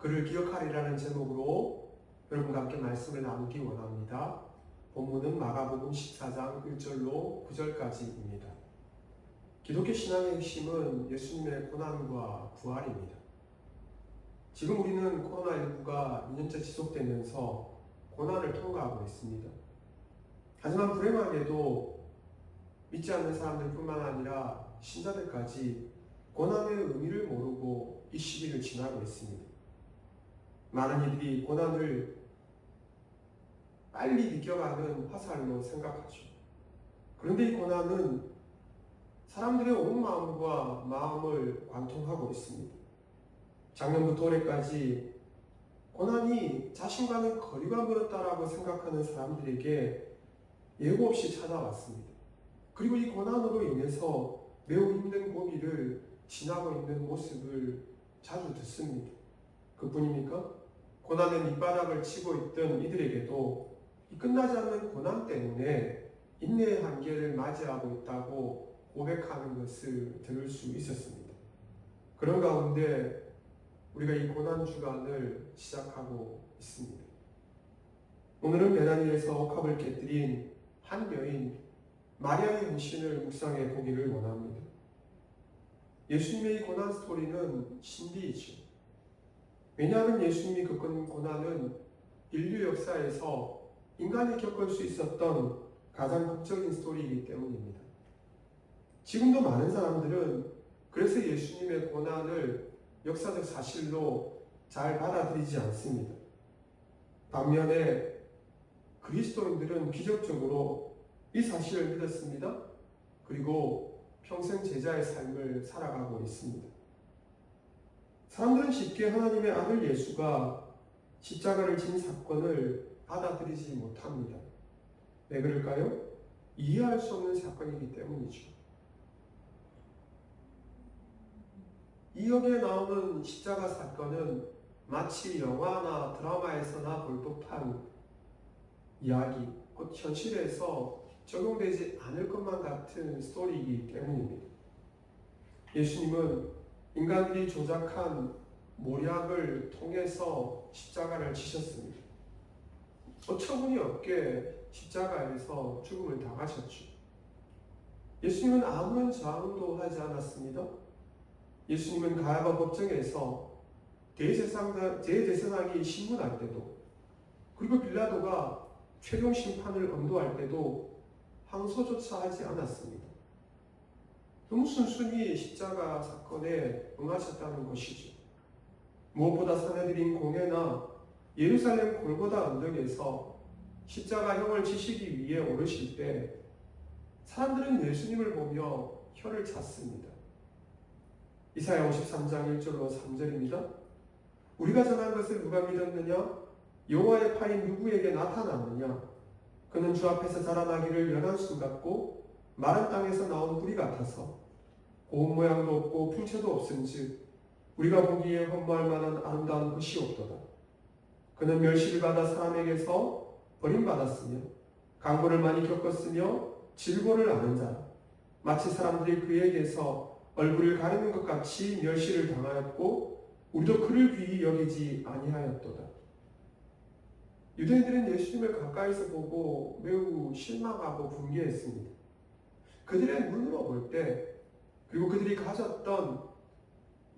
그를 기억하리라는 제목으로 여러분과 함께 말씀을 나누기 원합니다. 본문은 마가복음 14장 1절로 9절까지입니다. 기독교 신앙의 핵심은 예수님의 고난과 부활입니다. 지금 우리는 코로나19가 2년째 지속되면서 고난을 통과하고 있습니다. 하지만 불행하게도 믿지 않는 사람들뿐만 아니라 신자들까지 고난의 의미를 모르고 이 시기를 지나고 있습니다. 많은 이들이 고난을 빨리 비껴가는 화살로 생각하죠. 그런데 이 고난은 사람들의 온 마음과 마음을 관통하고 있습니다. 작년부터 올해까지 고난이 자신과는 거리가 멀었다라고 생각하는 사람들에게 예고 없이 찾아왔습니다. 그리고 이 고난으로 인해서 매우 힘든 고비를 지나고 있는 모습을 자주 듣습니다. 그뿐입니까? 고난의 밑바닥을 치고 있던 이들에게도 이 끝나지 않는 고난 때문에 인내의 한계를 맞이하고 있다고 고백하는 것을 들을 수 있었습니다. 그런 가운데 우리가 이 고난 주간을 시작하고 있습니다. 오늘은 베나니에서 옥합을 깨뜨린 한 여인 마리아의 헌신을 묵상해 보기를 원합니다. 예수님의 이 고난 스토리는 신비이죠. 왜냐하면 예수님이 겪은 고난은 인류 역사에서 인간이 겪을 수 있었던 가장 극적인 스토리이기 때문입니다. 지금도 많은 사람들은 그래서 예수님의 고난을 역사적 사실로 잘 받아들이지 않습니다. 반면에 그리스도인들은 기적적으로 이 사실을 믿었습니다. 그리고 평생 제자의 삶을 살아가고 있습니다. 사람들은 쉽게 하나님의 아들 예수가 십자가를 진 사건을 받아들이지 못합니다. 왜 그럴까요? 이해할 수 없는 사건이기 때문이죠. 이 역에 나오는 십자가 사건은 마치 영화나 드라마에서나 볼 법한 이야기, 곧 현실에서 적용되지 않을 것만 같은 스토리이기 때문입니다. 예수님은 인간들이 조작한 모략을 통해서 십자가를 지셨습니다. 어처구니 없게 십자가에서 죽음을 당하셨죠. 예수님은 아무런 저항도 하지 않았습니다. 예수님은 가야바 법정에서 대제사장이 신문할 때도, 그리고 빌라도가 최종 심판을 언도할 때도 항소조차 하지 않았습니다. 너무 순순히 십자가 사건에 응하셨다는 것이죠. 무엇보다 사내들인 공회나 예루살렘 골고다 언덕에서 십자가형을 지시기 위해 오르실 때 사람들은 예수님을 보며 혀를 찼습니다. 이사야 53장 1절로 3절입니다. 우리가 전한 것을 누가 믿었느냐? 여호와의 팔이 누구에게 나타났느냐? 그는 주 앞에서 자라나기를 연한 순 같고 마른 땅에서 나온 뿌리 같아서 고운 모양도 없고 풍채도 없은즉 우리가 보기에 허무할 만한 아름다운 것이 없도다. 그는 멸시를 받아 사람에게서 버림받았으며 강고를 많이 겪었으며 질고를 아는 자라. 마치 사람들이 그에게서 얼굴을 가리는 것 같이 멸시를 당하였고 우리도 그를 귀히 여기지 아니하였도다. 유대인들은 예수님을 가까이서 보고 매우 실망하고 분개했습니다. 그들의 눈으로 볼 때, 그리고 그들이 가졌던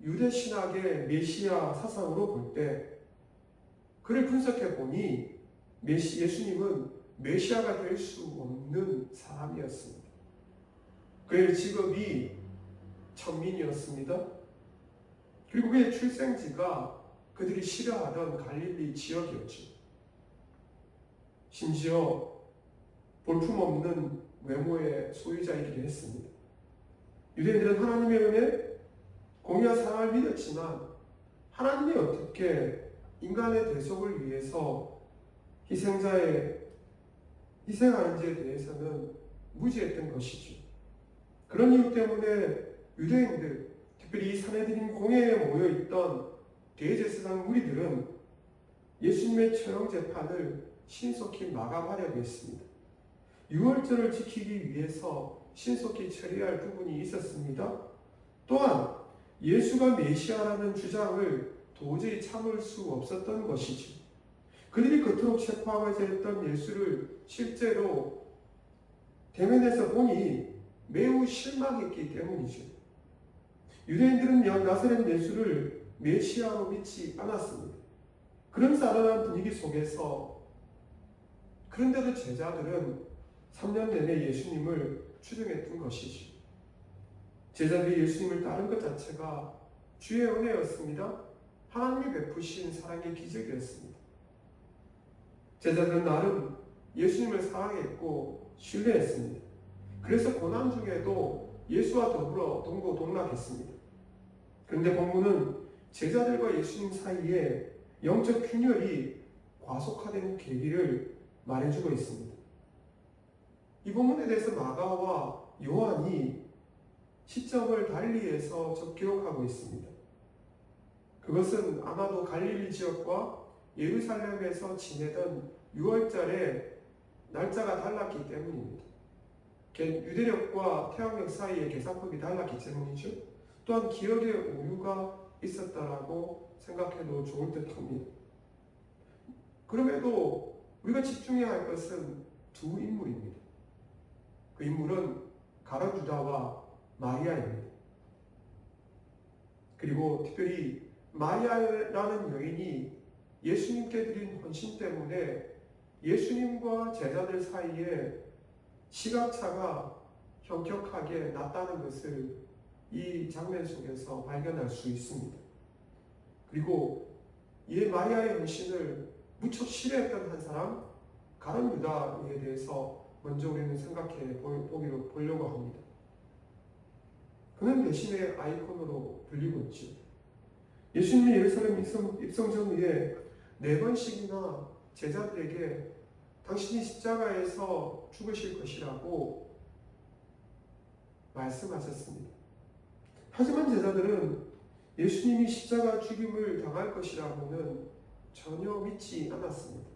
유대 신학의 메시아 사상으로 볼 때, 그를 분석해 보니 예수님은 메시아가 될 수 없는 사람이었습니다. 그의 직업이 천민이었습니다. 그리고 그의 출생지가 그들이 싫어하던 갈릴리 지역이었죠. 심지어 볼품없는 외모의 소유자이기도 했습니다. 유대인들은 하나님의 은혜, 공의와 사랑을 믿었지만 하나님이 어떻게 인간의 대속을 위해서 희생하는지에 대해서는 무지했던 것이죠. 그런 이유 때문에 유대인들, 특별히 이 사내들인 공회에 모여있던 대제사장 무리들은 예수님의 처형 재판을 신속히 마감하려고 했습니다. 유월절을 지키기 위해서 신속히 처리할 부분이 있었습니다. 또한 예수가 메시아라는 주장을 도저히 참을 수 없었던 것이지. 그들이 그토록 체포하고자 했던 예수를 실제로 대면에서 보니 매우 실망했기 때문이죠. 유대인들은 나사렛 예수를 메시아로 믿지 않았습니다. 그런 싸늘한 분위기 속에서 그런데도 제자들은 3년 내내 예수님을 추종했던 것이죠. 제자들이 예수님을 따른 것 자체가 주의 은혜였습니다. 하나님이 베푸신 사랑의 기적이었습니다. 제자들은 나름 예수님을 사랑했고 신뢰했습니다. 그래서 고난 중에도 예수와 더불어 동고동락했습니다. 그런데 본문은 제자들과 예수님 사이에 영적 균열이 과속화된 계기를 말해주고 있습니다. 이 본문에 대해서 마가와 요한이 시점을 달리해서 기록하고 있습니다. 그것은 아마도 갈릴리 지역과 예루살렘에서 지내던 6월절에 날짜가 달랐기 때문입니다. 유대력과 태양력 사이의 계산법이 달랐기 때문이죠. 또한 기억의 오류가 있었다라고 생각해도 좋을 듯합니다. 그럼에도 우리가 집중해야 할 것은 두 인물입니다. 그 인물은 가룟 유다와 마리아입니다. 그리고 특별히 마리아라는 여인이 예수님께 드린 헌신 때문에 예수님과 제자들 사이에 시각차가 현격하게 났다는 것을 이 장면 속에서 발견할 수 있습니다. 그리고 이 마리아의 헌신을 무척 싫어했던 한 사람, 가룟 유다에 대해서 먼저 우리는 생각해 보려고 합니다. 그는 배신의 아이콘으로 불리고 있죠. 예수님이 예루살렘 입성 전후에 4번씩이나 제자들에게 당신이 십자가에서 죽으실 것이라고 말씀하셨습니다. 하지만 제자들은 예수님이 십자가 죽임을 당할 것이라고는 전혀 믿지 않았습니다.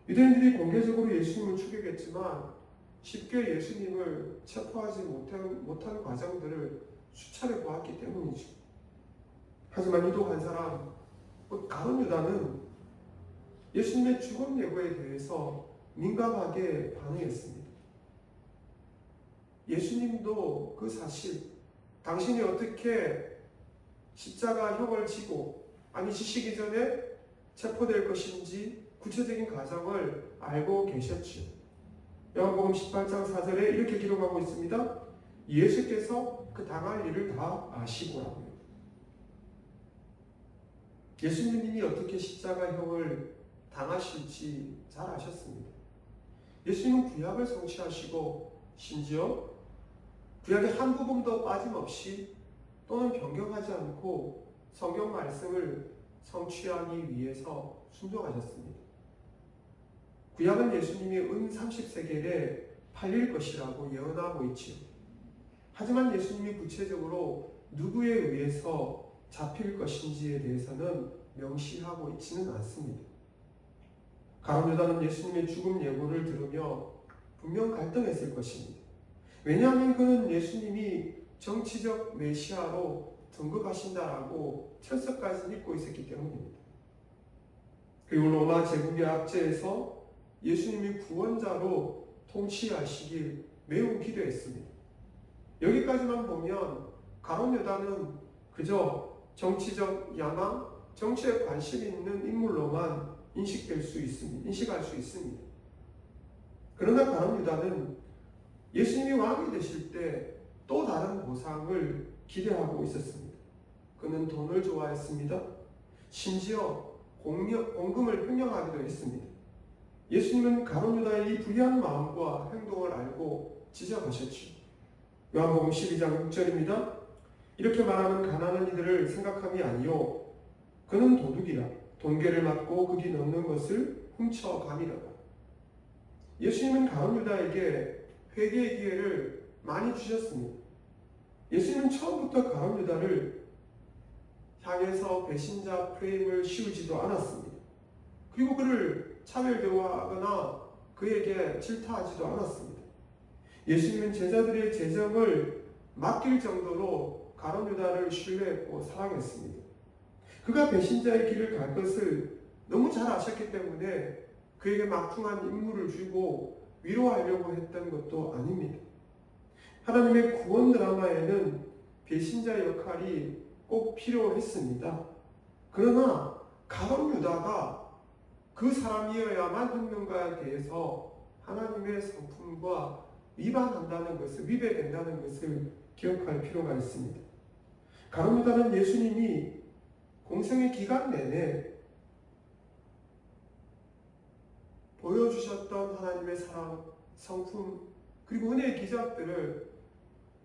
유대인들이 공개적으로 예수님을 추격했지만 쉽게 예수님을 체포하지 못한 과정들을 수차례 보았기 때문이죠. 하지만 유독 한 사람, 가룟 유다는 예수님의 죽음 예고에 대해서 민감하게 반응했습니다. 예수님도 그 사실, 당신이 어떻게 십자가 형을 지시기 전에 체포될 것인지 구체적인 과정을 알고 계셨죠. 요한복음 18장 4절에 이렇게 기록하고 있습니다. 예수께서 그 당할 일을 다 아시고라고요. 예수님이 어떻게 십자가형을 당하실지 잘 아셨습니다. 예수님은 구약을 성취하시고 심지어 구약의 한 부분도 빠짐없이 또는 변경하지 않고 성경 말씀을 성취하기 위해서 순종하셨습니다. 구약은 예수님이 은 30세겔에 팔릴 것이라고 예언하고 있지요. 하지만 예수님이 구체적으로 누구에 의해서 잡힐 것인지에 대해서는 명시하고 있지는 않습니다. 가룟 유다는 예수님의 죽음 예고를 들으며 분명 갈등했을 것입니다. 왜냐하면 그는 예수님이 정치적 메시아로 등극하신다라고 철석까지 믿고 있었기 때문입니다. 그리고 로마 제국의 압제에서 예수님이 구원자로 통치하시길 매우 기대했습니다. 여기까지만 보면 가룟 유다는 그저 정치적 야망, 정치에 관심 있는 인물로만 인식할 수 있습니다. 그러나 가룟 유다는 예수님이 왕이 되실 때 또 다른 보상을 기대하고 있었습니다. 그는 돈을 좋아했습니다. 심지어 공금을 횡령하기도 했습니다. 예수님은 가룟 유다의 이 불의한 마음과 행동을 알고 지적하셨죠. 요한복음 12장 6절입니다. 이렇게 말하는 가난한 이들을 생각함이 아니요 그는 도둑이라 돈괴를 맞고 극이 넘는 것을 훔쳐가미라다. 예수님은 가룟 유다에게 회개의 기회를 많이 주셨습니다. 예수님은 처음부터 가룟 유다를 향해서 배신자 프레임을 씌우지도 않았습니다. 그리고 그를 차별 대우하거나 그에게 질타하지도 않았습니다. 예수님은 제자들의 재정을 맡길 정도로 가룟 유다를 신뢰했고 사랑했습니다. 그가 배신자의 길을 갈 것을 너무 잘 아셨기 때문에 그에게 막중한 임무를 주고 위로하려고 했던 것도 아닙니다. 하나님의 구원 드라마에는 배신자 역할이 꼭 필요했습니다. 그러나 가룟 유다가 그 사람이어야만 혁명가에 대해서 하나님의 성품과 위반한다는 것을, 위배된다는 것을 기억할 필요가 있습니다. 가룟 유다는 예수님이 공생의 기간 내내 보여주셨던 하나님의 사랑, 성품, 그리고 은혜의 기적들을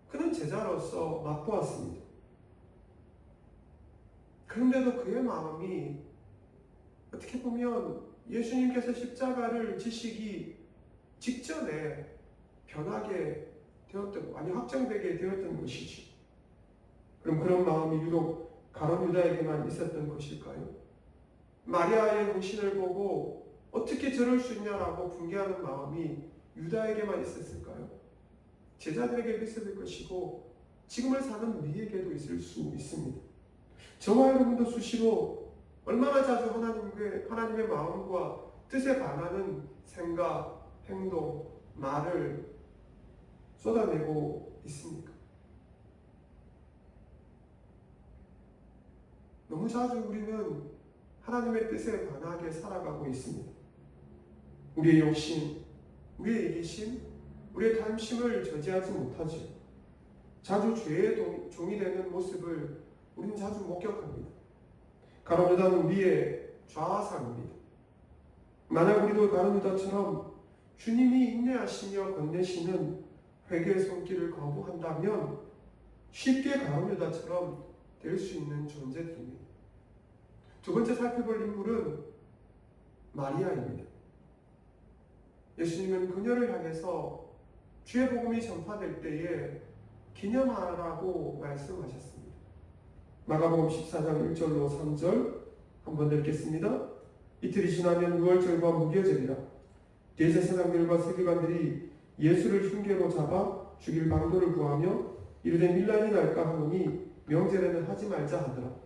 그는 제자로서 맛보았습니다. 그런데도 그의 마음이 어떻게 보면 예수님께서 십자가를 지시기 직전에 변하게 되었던, 아니 확정되게 되었던 것이지. 그럼 그런 마음이 유독 가룟 유다에게만 있었던 것일까요? 마리아의 헌신을 보고 어떻게 저럴 수 있냐라고 분개하는 마음이 유다에게만 있었을까요? 제자들에게도 있었을 것이고 지금을 사는 우리에게도 있을 수 있습니다. 저와 여러분도 수시로 얼마나 자주 하나님의 마음과 뜻에 반하는 생각, 행동, 말을 쏟아내고 있습니까? 너무 자주 우리는 하나님의 뜻에 반하게 살아가고 있습니다. 우리의 욕심, 우리의 이기심, 우리의 탐심을 저지하지 못하죠. 자주 죄의 종이 되는 모습을 우리는 자주 목격합니다. 가룟 유다는 우리의 좌상입니다. 만약 우리도 가룟 유다처럼 주님이 인내하시며 건네시는 회개의 손길을 거부한다면 쉽게 가룟 유다처럼 될 수 있는 존재들입니다. 두 번째 살펴볼 인물은 마리아입니다. 예수님은 그녀를 향해서 주의 복음이 전파될 때에 기념하라고 말씀하셨습니다. 마가복음 14장 1절로 3절 한번 읽겠습니다. 이틀이 지나면 유월절과 무교절이라 대제사장들과 서기관들이 예수를 흉계로 잡아 죽일 방도를 구하며 이르되 밀란이 날까 하노니 명절에는 하지 말자 하더라.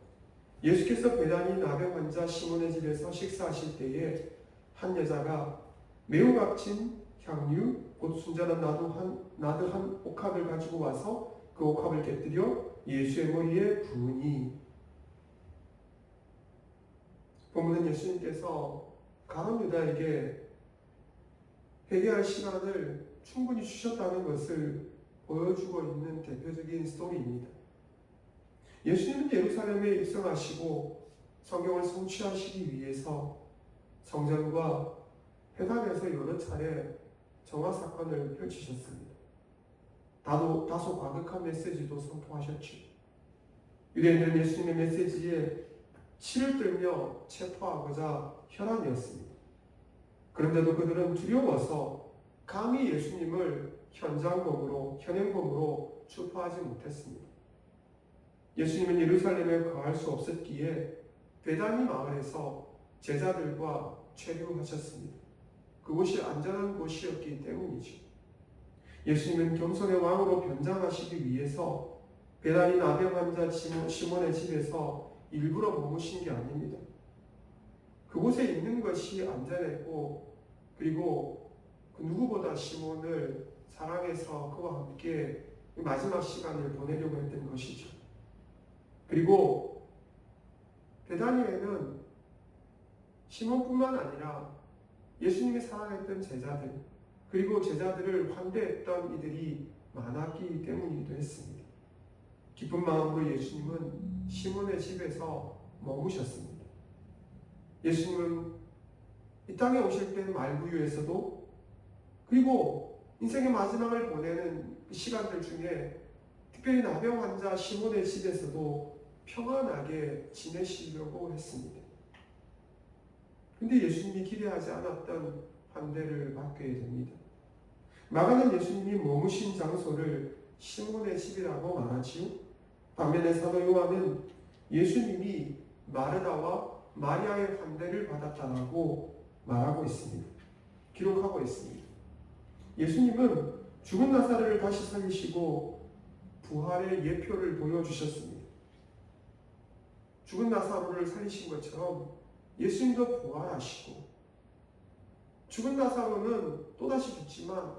예수께서 베다니 나병 환자 시몬의 집에서 식사하실 때에 한 여자가 매우 값진 향유 곧 순전한 나드 한 옥합을 가지고 와서 그 옥합을 깨뜨려 예수의 머리에 부으니. 본문은 예수님께서 가룟 유다에게 회개할 시간을 충분히 주셨다는 것을 보여주고 있는 대표적인 스토리입니다. 예수님은 예루살렘에 입성하시고 성경을 성취하시기 위해서 성전과 회당에서 여러 차례 정화 사건을 펼치셨습니다. 다소 과격한 메시지도 선포하셨죠. 유대인들은 예수님의 메시지에 치를 들며 체포하고자 혈안이었습니다. 그런데도 그들은 두려워서 감히 예수님을 현행범으로 체포하지 못했습니다. 예수님은 예루살렘에 거할 수 없었기에 베다니 마을에서 제자들과 체류하셨습니다. 그곳이 안전한 곳이었기 때문이죠. 예수님은 겸손의 왕으로 변장하시기 위해서 베다니 나병 환자 시몬의 집에서 일부러 머무신 게 아닙니다. 그곳에 있는 것이 안전했고, 그리고 그 누구보다 시몬을 사랑해서 그와 함께 마지막 시간을 보내려고 했던 것이죠. 그리고 베다니에는 시몬뿐만 아니라 예수님이 사랑했던 제자들, 그리고 제자들을 환대했던 이들이 많았기 때문이기도 했습니다. 기쁜 마음으로 예수님은 시몬의 집에서 머무셨습니다. 예수님은 이 땅에 오실 때는 말구유에서도, 그리고 인생의 마지막을 보내는 시간들 중에 특별히 나병 환자 시몬의 집에서도 평안하게 지내시려고 했습니다. 근데 예수님이 기대하지 않았던 환대를 받게 됩니다. 마가는 예수님이 머무신 장소를 시몬의 집이라고 말하지요. 반면에 사도 요한은 예수님이 마르다와 마리아의 환대를 받았다라고 말하고 있습니다. 기록하고 있습니다. 예수님은 죽은 나사로를 다시 살리시고 부활의 예표를 보여주셨습니다. 죽은 나사로를 살리신 것처럼 예수님도 부활하시고 죽은 나사로는 또다시 죽지만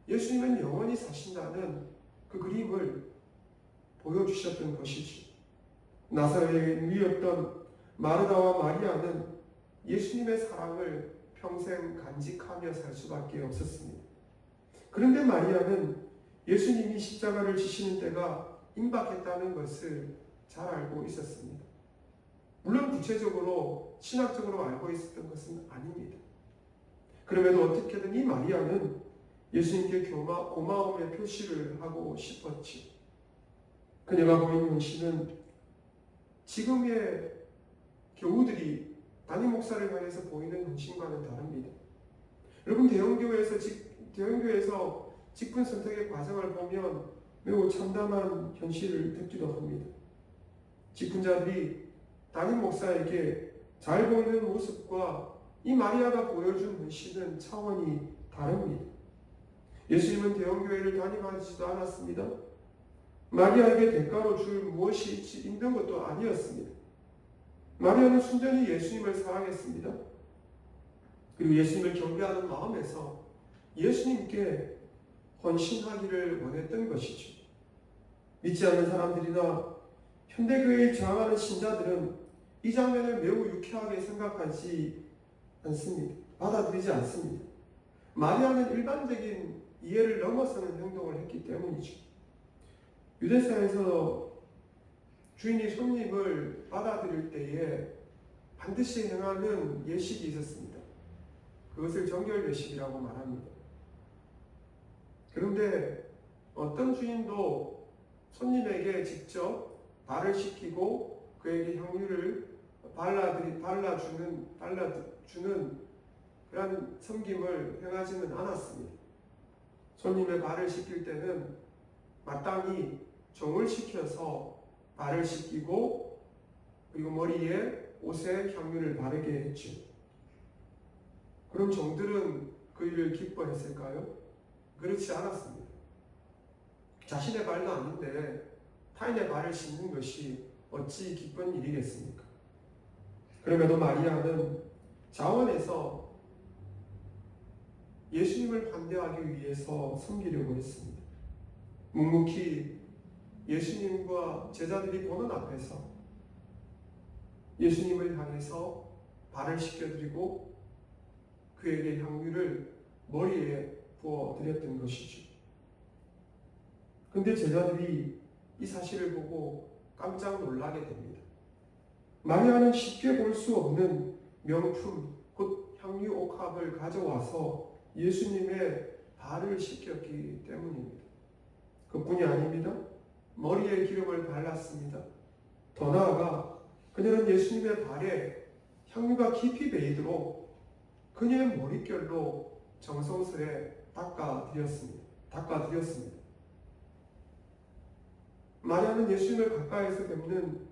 예수님은 영원히 사신다는 그 그림을 보여주셨던 것이지. 나사로의 누이였던 마르다와 마리아는 예수님의 사랑을 평생 간직하며 살 수밖에 없었습니다. 그런데 마리아는 예수님이 십자가를 지시는 때가 임박했다는 것을 잘 알고 있었습니다. 물론 구체적으로 신학적으로 알고 있었던 것은 아닙니다. 그럼에도 어떻게든 이 마리아는 예수님께 고마움의 표시를 하고 싶었지. 그녀가 보인 현실은 지금의 교우들이 담임 목사를 향해서 보이는 헌신과는 다릅니다. 여러분, 대형교회에서 직분 선택의 과정을 보면 매우 참담한 현실을 듣기도 합니다. 직분자들이 담임 목사에게 잘 보이는 모습과 이 마리아가 보여준 헌신은 차원이 다릅니다. 예수님은 대형교회를 다니지도 않았습니다. 마리아에게 대가로 줄 무엇이 있는 것도 아니었습니다. 마리아는 순전히 예수님을 사랑했습니다. 그리고 예수님을 경배하는 마음에서 예수님께 헌신하기를 원했던 것이죠. 믿지 않는 사람들이나 현대교회에 저항하는 신자들은 이 장면을 매우 유쾌하게 생각하지 않습니다. 받아들이지 않습니다. 마리아는 일반적인 이해를 넘어서는 행동을 했기 때문이죠. 유대사에서 주인이 손님을 받아들일 때에 반드시 행하는 예식이 있었습니다. 그것을 정결예식이라고 말합니다. 그런데 어떤 주인도 손님에게 직접 발을 씻기고 그에게 향유를 발라주는 그런 섬김을 행하지는 않았습니다. 손님의 발을 씻길 때는 마땅히 종을 시켜서 발을 씻기고 그리고 머리에 옷에 향유를 바르게 했죠. 그럼 종들은 그 일을 기뻐했을까요? 그렇지 않았습니다. 자신의 발도 아닌데 타인의 발을 씻는 것이 어찌 기쁜 일이겠습니까? 그럼에도 마리아는 자원에서 예수님을 환대하기 위해서 섬기려고 했습니다. 묵묵히 예수님과 제자들이 보는 앞에서 예수님을 향해서 발을 씻겨드리고 그에게 향유를 머리에 부어드렸던 것이죠. 그런데 제자들이 이 사실을 보고 깜짝 놀라게 됩니다. 마리아는 쉽게 볼 수 없는 명품, 곧 향유 옥합을 가져와서 예수님의 발을 씻겼기 때문입니다. 그뿐이 아닙니다. 머리에 기름을 발랐습니다. 더 나아가 그녀는 예수님의 발에 향유가 깊이 배이도록 그녀의 머릿결로 정성스레 닦아드렸습니다. 마리아는 예수님을 가까이서 뵙는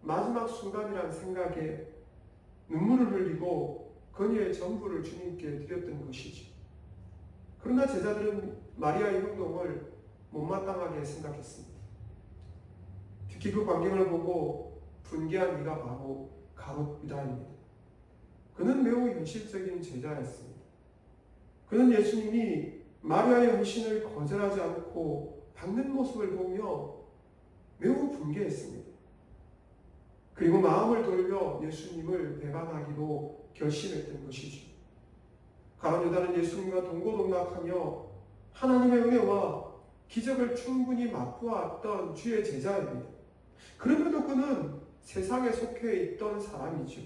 마지막 순간이라는 생각에 눈물을 흘리고 그녀의 전부를 주님께 드렸던 것이죠. 그러나 제자들은 마리아의 행동을 못마땅하게 생각했습니다. 특히 그 광경을 보고 분개한 이가 바로 가롯 유다입니다. 그는 매우 현실적인 제자였습니다. 그는 예수님이 마리아의 헌신을 거절하지 않고 받는 모습을 보며 매우 분개했습니다. 그리고 마음을 돌려 예수님을 배반하기로 결심했던 것이죠. 가롯 유다는 예수님과 동고동락하며 하나님의 은혜와 기적을 충분히 맛보았던 주의 제자입니다. 그럼에도 그는 세상에 속해 있던 사람이죠.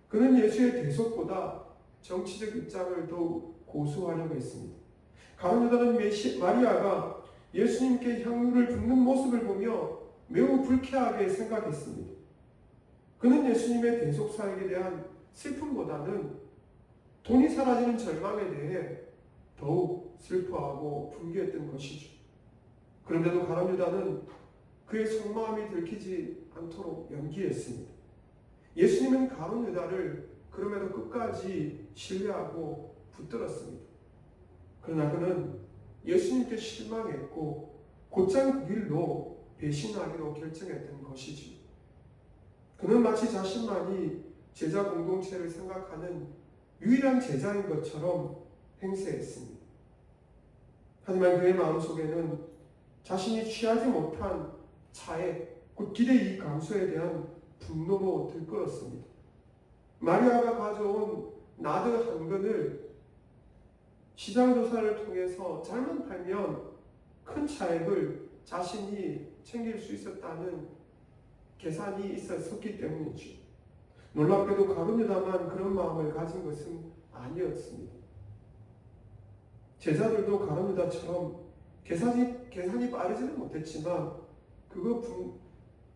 그는 예수의 대속보다 정치적 입장을 더욱 고수하려고 했습니다. 가롯 유다는 마리아가 예수님께 향유를 붓는 모습을 보며 매우 불쾌하게 생각했습니다. 그는 예수님의 대속사역에 대한 슬픔보다는 돈이 사라지는 절망에 대해 더욱 슬퍼하고 분개했던 것이죠. 그런데도 가롯 유다는 그의 속마음이 들키지 않도록 연기했습니다. 예수님은 가롯 유다를 그럼에도 끝까지 신뢰하고 붙들었습니다. 그러나 그는 예수님께 실망했고 곧장 그 길로 배신하기로 결정했던 것이지. 그는 마치 자신만이 제자 공동체를 생각하는 유일한 제자인 것처럼 행세했습니다. 하지만 그의 마음속에는 자신이 취하지 못한 차에 곧 길의 이 감소에 대한 분노로 들끓었습니다. 마리아가 가져온 나드 한 근을 시장 조사를 통해서 잘못 팔면 큰 차액을 자신이 챙길 수 있었다는 계산이 있었기 때문이죠. 놀랍게도 가룟 유다만 그런 마음을 가진 것은 아니었습니다. 제자들도 가룟 유다처럼 계산이 빠르지는 못했지만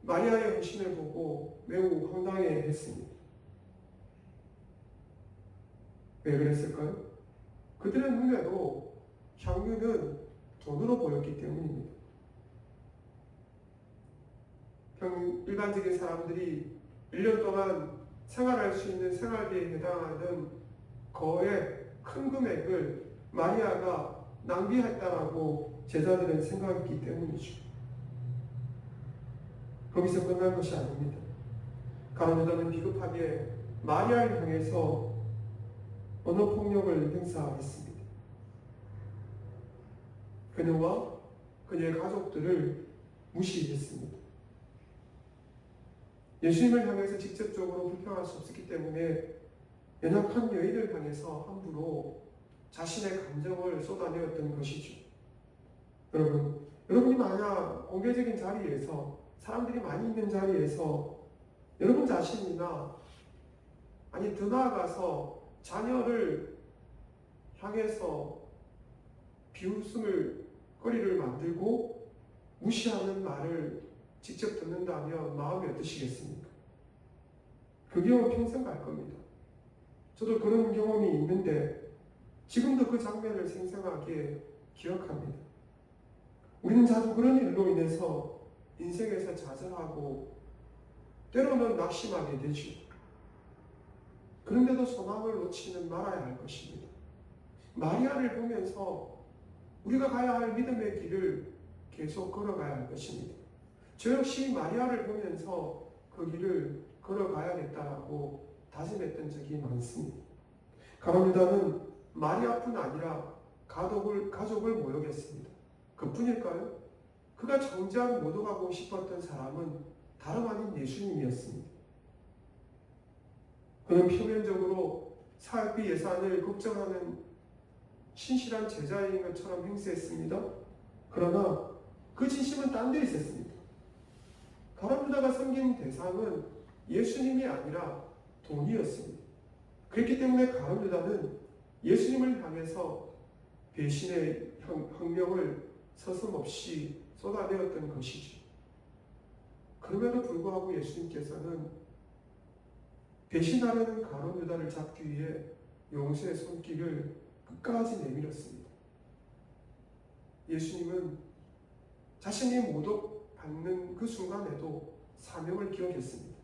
마리아의 헌신을 보고 매우 황당해했습니다. 왜 그랬을까요? 그들의 눈에도 향유는 돈으로 보였기 때문입니다. 일반적인 사람들이 1년 동안 생활할 수 있는 생활비에 해당하는 거의 큰 금액을 마리아가 낭비했다라고 제자들은 생각했기 때문이죠. 거기서 끝난 것이 아닙니다. 가룟 유다는 비겁하게 마리아를 향해서 언어폭력을 행사했습니다. 그녀와 그녀의 가족들을 무시했습니다. 예수님을 향해서 직접적으로 불평할 수 없었기 때문에 연약한 여인을 향해서 함부로 자신의 감정을 쏟아내었던 것이죠. 여러분이 만약 공개적인 자리에서 사람들이 많이 있는 자리에서 여러분 자신이나 아니 더 나아가서 자녀를 향해서 비웃음을 거리를 만들고 무시하는 말을 직접 듣는다면 마음이 어떠시겠습니까? 그 경우 평생 갈 겁니다. 저도 그런 경험이 있는데 지금도 그 장면을 생생하게 기억합니다. 우리는 자주 그런 일로 인해서 인생에서 좌절하고 때로는 낙심하게 되죠. 그런데도 소망을 놓지는 말아야 할 것입니다. 마리아를 보면서 우리가 가야 할 믿음의 길을 계속 걸어가야 할 것입니다. 저 역시 마리아를 보면서 그 길을 걸어가야겠다라고 다짐했던 적이 많습니다. 가룟 유다는 마리아뿐 아니라 가족을 모욕했습니다. 그뿐일까요? 그가 정작 모독하고 싶었던 사람은 다름 아닌 예수님이었습니다. 그는 표면적으로 사업비 예산을 걱정하는 신실한 제자인 것처럼 행세했습니다. 그러나 그 진심은 딴 데 있었습니다. 가룟 유다가 섬긴 대상은 예수님이 아니라 돈이었습니다. 그렇기 때문에 가룟 유다는 예수님을 향해서 배신의 혁명을 서슴없이 쏟아내었던 것이죠. 그럼에도 불구하고 예수님께서는 배신하려는 가룟 유다를 잡기 위해 용서의 손길을 끝까지 내밀었습니다. 예수님은 자신이 모독받는 그 순간에도 사명을 기억했습니다.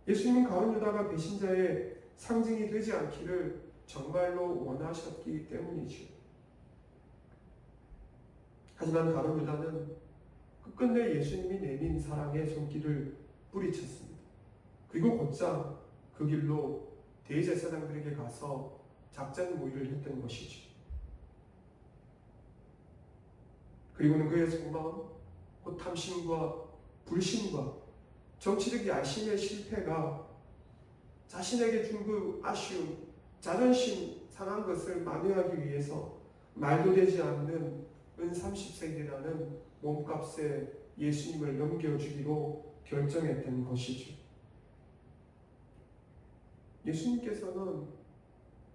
예수님은 가룟 유다가 배신자의 상징이 되지 않기를 정말로 원하셨기 때문이죠. 하지만 가룟 유다는 끝끝내 예수님이 내민 사랑의 손길을 뿌리쳤습니다. 그리고 곧장 그 길로 대제사장들에게 가서 작전 모의를 했던 것이죠. 그리고는 그의 속마음, 곧 탐심과 불신과 정치적 야심의 실패가 자신에게 준 그 아쉬움, 자존심 상한 것을 만회하기 위해서 말도 되지 않는 은 30세기라는 몸값에 예수님을 넘겨주기로 결정했던 것이죠. 예수님께서는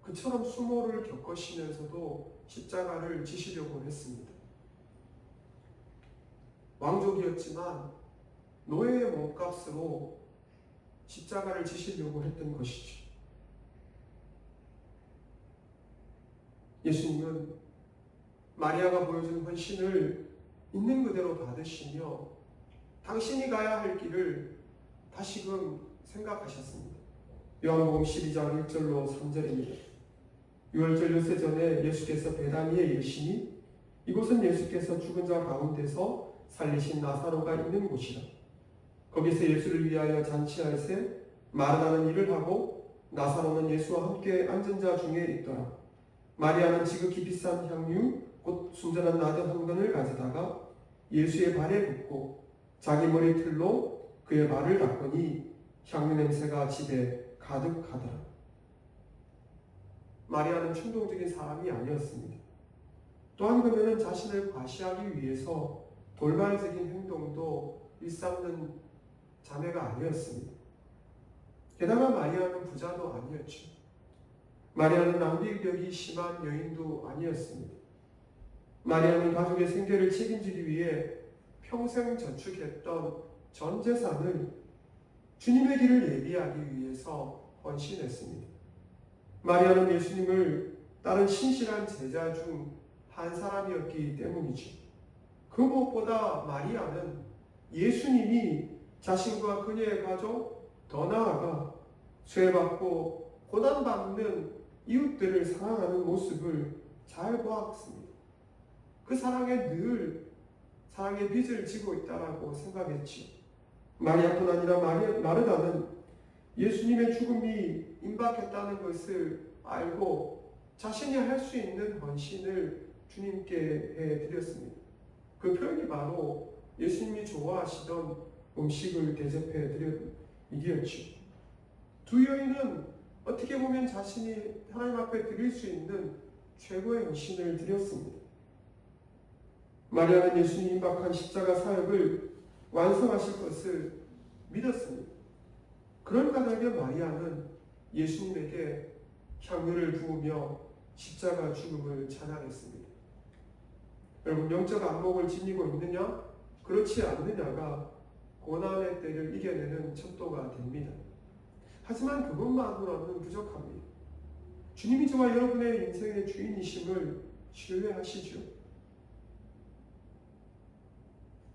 그처럼 수모를 겪으시면서도 십자가를 지시려고 했습니다. 왕족이었지만 노예의 몸값으로 십자가를 지시려고 했던 것이죠. 예수님은 마리아가 보여준 헌신을 있는 그대로 받으시며 당신이 가야 할 길을 다시금 생각하셨습니다. 요한복음 12장 1절로 3절입니다. 유월절 엿새 전에 예수께서 베다니에 이르시니 이곳은 예수께서 죽은 자 가운데서 살리신 나사로가 있는 곳이라. 거기서 예수를 위하여 잔치할세 마르다는 일을 하고 나사로는 예수와 함께 앉은 자 중에 있더라. 마리아는 지극히 비싼 향유 곧 순전한 나드 한 근을 가져다가 예수의 발에 붓고 자기 머리틀로 그의 발을 닦으니 향유 냄새가 집에 가득하더라. 마리아는 충동적인 사람이 아니었습니다. 또한 그녀는 자신을 과시하기 위해서 돌발적인 행동도 일삼는 자매가 아니었습니다. 게다가 마리아는 부자도 아니었죠. 마리아는 낭비벽이 심한 여인도 아니었습니다. 마리아는 가족의 생계를 책임지기 위해 평생 저축했던 전 재산을 주님의 길을 예비하기 위해서 헌신했습니다. 마리아는 예수님을 따른 신실한 제자 중 한 사람이었기 때문이죠. 그 무엇보다 마리아는 예수님이 자신과 그녀의 가족, 더 나아가 수혜받고 고난받는 이웃들을 사랑하는 모습을 잘 보았습니다. 그 사랑에 늘 사랑의 빚을 지고 있다라고 생각했지. 마리아뿐 아니라 마르다는 예수님의 죽음이 임박했다는 것을 알고 자신이 할 수 있는 헌신을 주님께 해드렸습니다. 그 표현이 바로 예수님이 좋아하시던 음식을 대접해드린 일이었죠. 두 여인은 어떻게 보면 자신이 하나님 앞에 드릴 수 있는 최고의 헌신을 드렸습니다. 마리아는 예수님 임박한 십자가 사역을 완성하실 것을 믿었습니다. 그런 까닭에 마리아는 예수님에게 향유를 부으며 십자가 죽음을 찬양했습니다. 여러분, 영적 안목을 지니고 있느냐? 그렇지 않느냐가 고난의 때를 이겨내는 척도가 됩니다. 하지만 그것만으로는 부족합니다. 주님이 저와 여러분의 인생의 주인이심을 신뢰하시죠.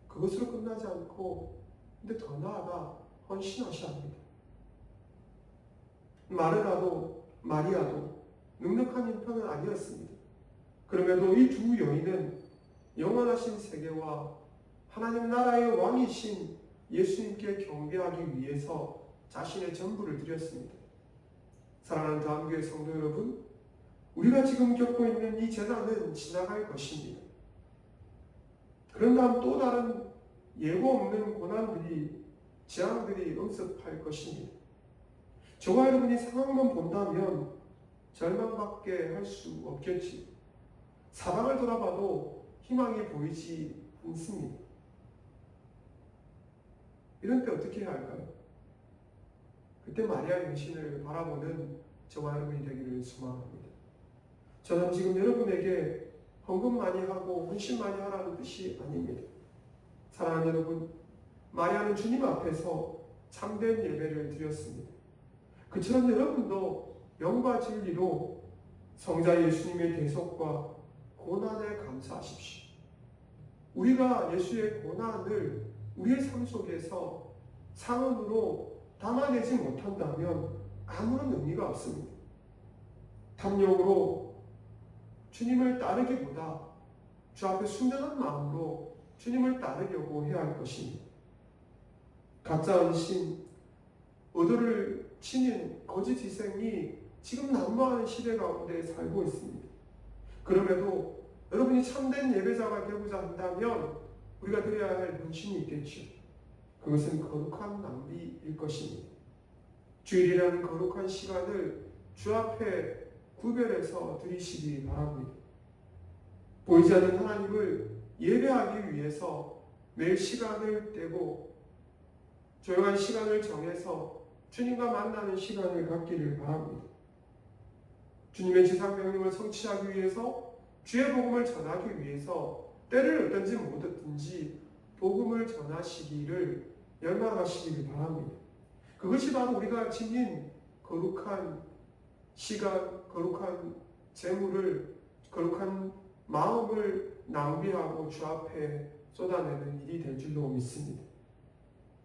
그것으로 끝나지 않고 근데 더 나아가 헌신하셔야 합니다. 마리아도 넉넉한 인편은 아니었습니다. 그럼에도 이 두 여인은 영원하신 세계와 하나님 나라의 왕이신 예수님께 경배하기 위해서 자신의 전부를 드렸습니다. 사랑하는 다음교회 성도 여러분, 우리가 지금 겪고 있는 이 재난은 지나갈 것입니다. 그런 다음 또 다른 예고 없는 고난들이, 재앙들이 응습할 것입니다. 저와 여러분이 상황만 본다면 절망밖에 할 수 없겠지. 사방을 돌아봐도 희망이 보이지 않습니다. 이런 때 어떻게 해야 할까요? 그때 마리아의 헌신을 바라보는 저와 여러분이 되기를 소망합니다. 저는 지금 여러분에게 헌금 많이 하고 헌신 많이 하라는 뜻이 아닙니다. 사랑하는 여러분, 마리아는 주님 앞에서 참된 예배를 드렸습니다. 그처럼 여러분도 영과 진리로 성자 예수님의 대속과 고난에 감사하십시오. 우리가 예수의 고난을 우리의 삶 속에서 상언으로 담아내지 못한다면 아무런 의미가 없습니다. 탐욕으로 주님을 따르기보다 주 앞에 순전한 마음으로 주님을 따르려고 해야 할 것입니다. 가짜 헌신, 의도를 지닌 거짓 희생이 지금 난무하는 시대 가운데 살고 있습니다. 그럼에도 여러분이 참된 예배자가 되고자 한다면 우리가 드려야 할 헌신이 있겠죠. 그것은 거룩한 낭비일 것입니다. 주일이라는 거룩한 시간을 주 앞에 구별해서 드리시기 바랍니다. 보이지 않는 하나님을 예배하기 위해서 매일 시간을 떼고 조용한 시간을 정해서 주님과 만나는 시간을 갖기를 바랍니다. 주님의 지상명령을 성취하기 위해서 주의 복음을 전하기 위해서 때를 얻든지 못 얻든지 복음을 전하시기를 열망하시기를 바랍니다. 그것이 바로 우리가 지닌 거룩한 시간, 거룩한 재물을, 거룩한 마음을 낭비하고 주 앞에 쏟아내는 일이 될 줄로 믿습니다.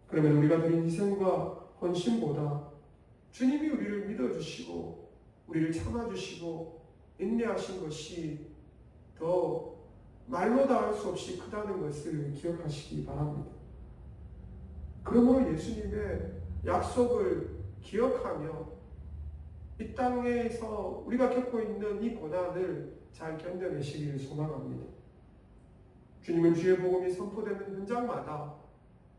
그러면 우리가 드린 희생과 헌신보다 주님이 우리를 믿어주시고 우리를 참아주시고 인내하신 것이 더 말로 다 할 수 없이 크다는 것을 기억하시기 바랍니다. 그 그러므로 예수님의 약속을 기억하며 이 땅에서 우리가 겪고 있는 이 고난을 잘 견뎌내시기를 소망합니다. 주님은 주의 복음이 선포되는 현장마다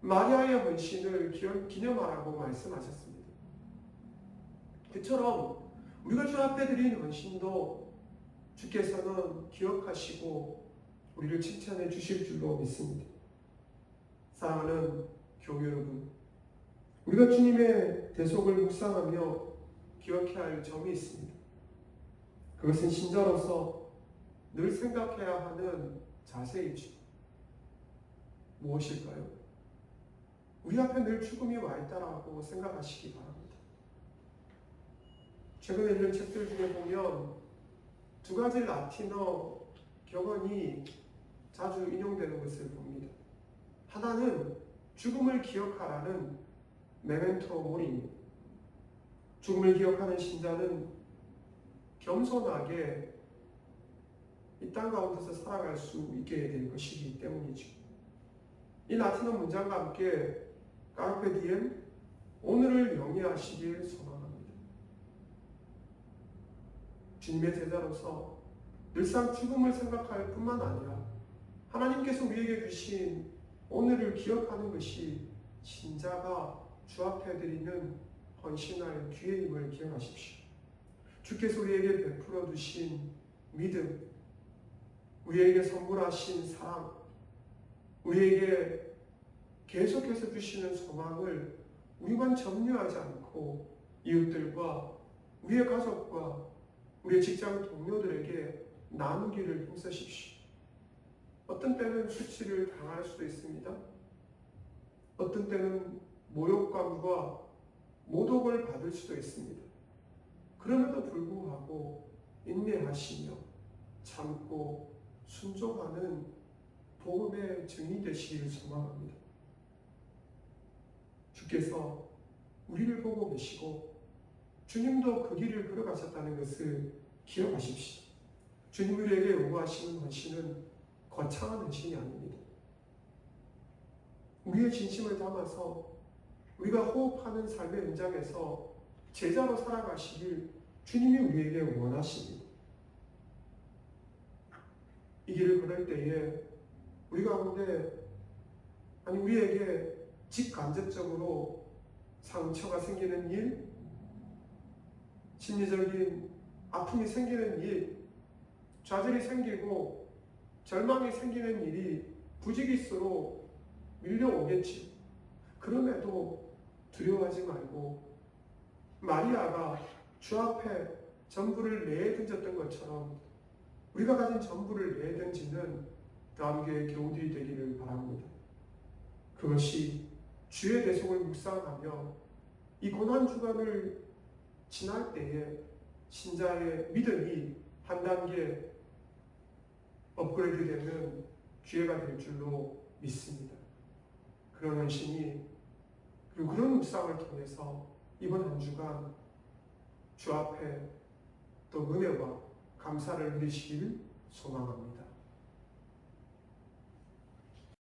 마리아의 헌신을 기념하라고 말씀하셨습니다. 그처럼 우리가 주 앞에 드린 헌신도 주께서는 기억하시고 우리를 칭찬해 주실 줄로 믿습니다. 사랑하는 교우 여러분, 우리가 주님의 대속을 묵상하며 기억해야 할 점이 있습니다. 그것은 신자로서 늘 생각해야 하는 자세이죠. 무엇일까요? 우리 앞에 늘 죽음이 와 있다라고 생각하시기 바랍니다. 최근에 읽은 책들 중에 보면 두 가지 라틴어 격언이 자주 인용되는 것을 봅니다. 하나는 죽음을 기억하라는 메멘토 모리입니다. 죽음을 기억하는 신자는 겸손하게 이 땅 가운데서 살아갈 수 있게 될 것이기 때문이죠. 이 라틴어 문장과 함께 까르페 디엠, 오늘을 영위하시길 소망합니다. 주님의 제자로서 늘상 죽음을 생각할 뿐만 아니라 하나님께서 우리에게 주신 오늘을 기억하는 것이 신자가 주 앞에 드리는 헌신할 기회임을 기억하십시오. 주께서 우리에게 베풀어 주신 믿음, 우리에게 선물하신 사랑, 우리에게 계속해서 주시는 소망을 우리만 점유하지 않고 이웃들과 우리의 가족과 우리의 직장 동료들에게 나누기를 힘쓰십시오. 어떤 때는 수치를 당할 수도 있습니다. 어떤 때는 모욕감과 모독을 받을 수도 있습니다. 그럼에도 불구하고 인내하시며 참고 순종하는 복음의 증인 되시기를 소망합니다. 주께서 우리를 보고 계시고 주님도 그 길을 걸어가셨다는 것을 기억하십시오. 주님 우리에게 요구하시는 헌신은 거창한 헌신이 아닙니다. 우리의 진심을 담아서 우리가 호흡하는 삶의 현장에서 제자로 살아가시길 주님이 우리에게 원하십니다. 이 길을 걸을 때에 우리 가운데 우리에게 직간접적으로 상처가 생기는 일, 심리적인 아픔이 생기는 일, 좌절이 생기고 절망이 생기는 일이 부지기수로 밀려오겠지. 그럼에도 두려워하지 말고 마리아가 주 앞에 전부를 내던졌던 것처럼 우리가 가진 전부를 내던지는 다음 교회 교우들이 되기를 바랍니다. 그것이 주의 대속을 묵상하며 이 고난주간을 지날 때에 신자의 믿음이 한 단계 업그레이드되는 기회가 될 줄로 믿습니다. 그런 헌신이 그리고 그런 묵상을 통해서 이번 한 주간 주 앞에 또 은혜와 감사를 누리시길 소망합니다.